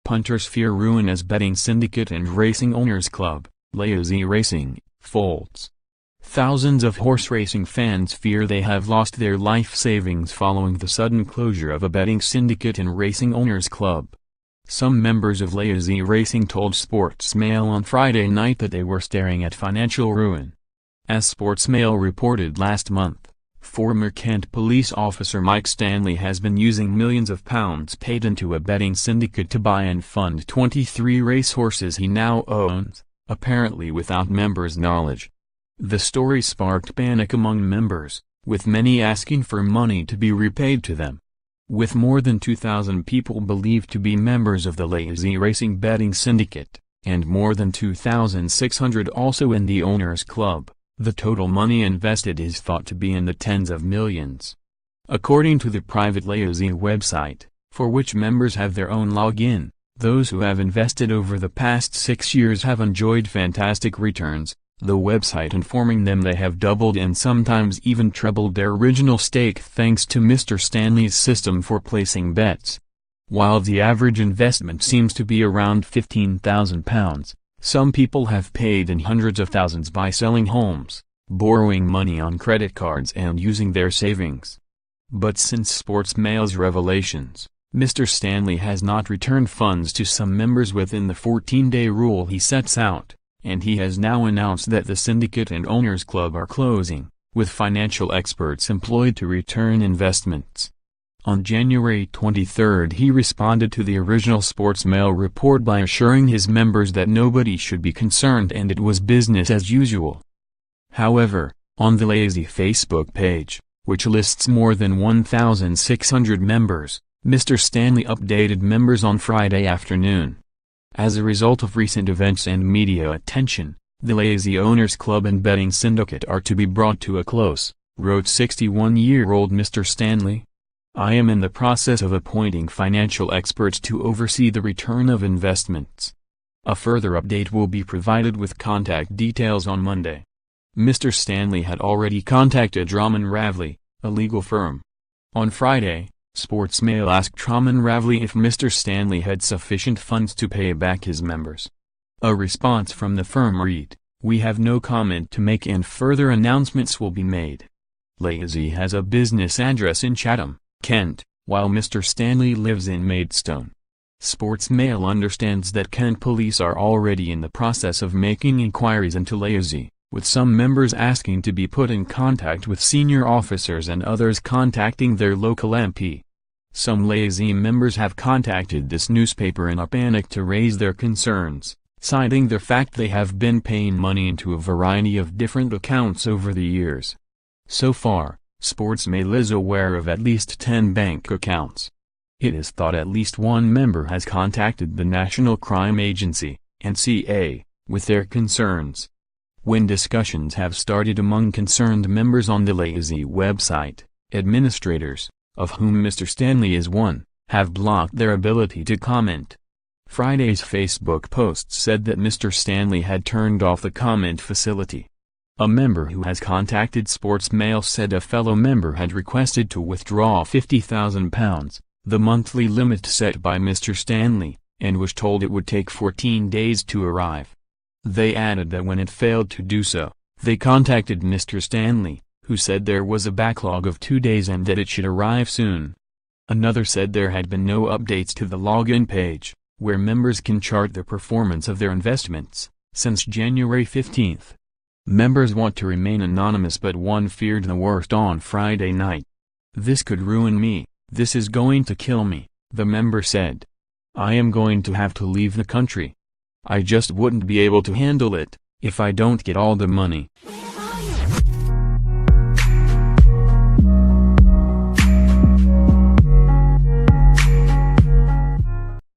Punters fear ruin as betting syndicate and racing owners club, Layezy Racing, folds. Thousands of horse racing fans fear they have lost their life savings following the sudden closure of a betting syndicate and racing owners club. Some members of Layezy Racing told Sportsmail on Friday night that they were staring at financial ruin. As Sportsmail reported last month, former Kent police officer Mike Stanley has been using millions of pounds paid into a betting syndicate to buy and fund 23 racehorses he now owns, apparently without members' knowledge. The story sparked panic among members, with many asking for money to be repaid to them. With more than 2,000 people believed to be members of the Layezy Racing betting syndicate, and more than 2,600 also in the owners' club, the total money invested is thought to be in the tens of millions. According to the private Layezy website, for which members have their own login, those who have invested over the past 6 years have enjoyed fantastic returns, the website informing them they have doubled and sometimes even trebled their original stake thanks to Mr. Stanley's system for placing bets. While the average investment seems to be around £15,000, some people have paid in hundreds of thousands by selling homes, borrowing money on credit cards and using their savings. But since Sportsmail's revelations, Mr. Stanley has not returned funds to some members within the 14-day rule he sets out, and he has now announced that the syndicate and owners club are closing, with financial experts employed to return investments. On January 23 he responded to the original Sportsmail report by assuring his members that nobody should be concerned and it was business as usual. However, on the Layezy Facebook page, which lists more than 1,600 members, Mr. Stanley updated members on Friday afternoon. As a result of recent events and media attention, the Layezy Owners Club and betting syndicate are to be brought to a close, wrote 61-year-old Mr. Stanley. I am in the process of appointing financial experts to oversee the return of investments. A further update will be provided with contact details on Monday. Mr. Stanley had already contacted Drummond Ravley, a legal firm. On Friday, Sportsmail asked Drummond Ravley if Mr. Stanley had sufficient funds to pay back his members. A response from the firm read, "We have no comment to make and further announcements will be made." Layezy has a business address in Chatham, Kent, while Mr. Stanley lives in Maidstone. Sportsmail understands that Kent police are already in the process of making inquiries into Layezy, with some members asking to be put in contact with senior officers and others contacting their local MP. Some Layezy members have contacted this newspaper in a panic to raise their concerns, citing the fact they have been paying money into a variety of different accounts over the years. So far, Sportsmail is aware of at least 10 bank accounts. It is thought at least one member has contacted the National Crime Agency, NCA, with their concerns. When discussions have started among concerned members on the Layezy website, administrators, of whom Mr. Stanley is one, have blocked their ability to comment. Friday's Facebook post said that Mr. Stanley had turned off the comment facility. A member who has contacted Sportsmail said a fellow member had requested to withdraw £50,000, the monthly limit set by Mr. Stanley, and was told it would take 14 days to arrive. They added that when it failed to do so, they contacted Mr. Stanley, who said there was a backlog of 2 days and that it should arrive soon. Another said there had been no updates to the login page, where members can chart the performance of their investments, since January 15. Members want to remain anonymous, but one feared the worst on Friday night. "This could ruin me, this is going to kill me," the member said. "I am going to have to leave the country. I just wouldn't be able to handle it, if I don't get all the money."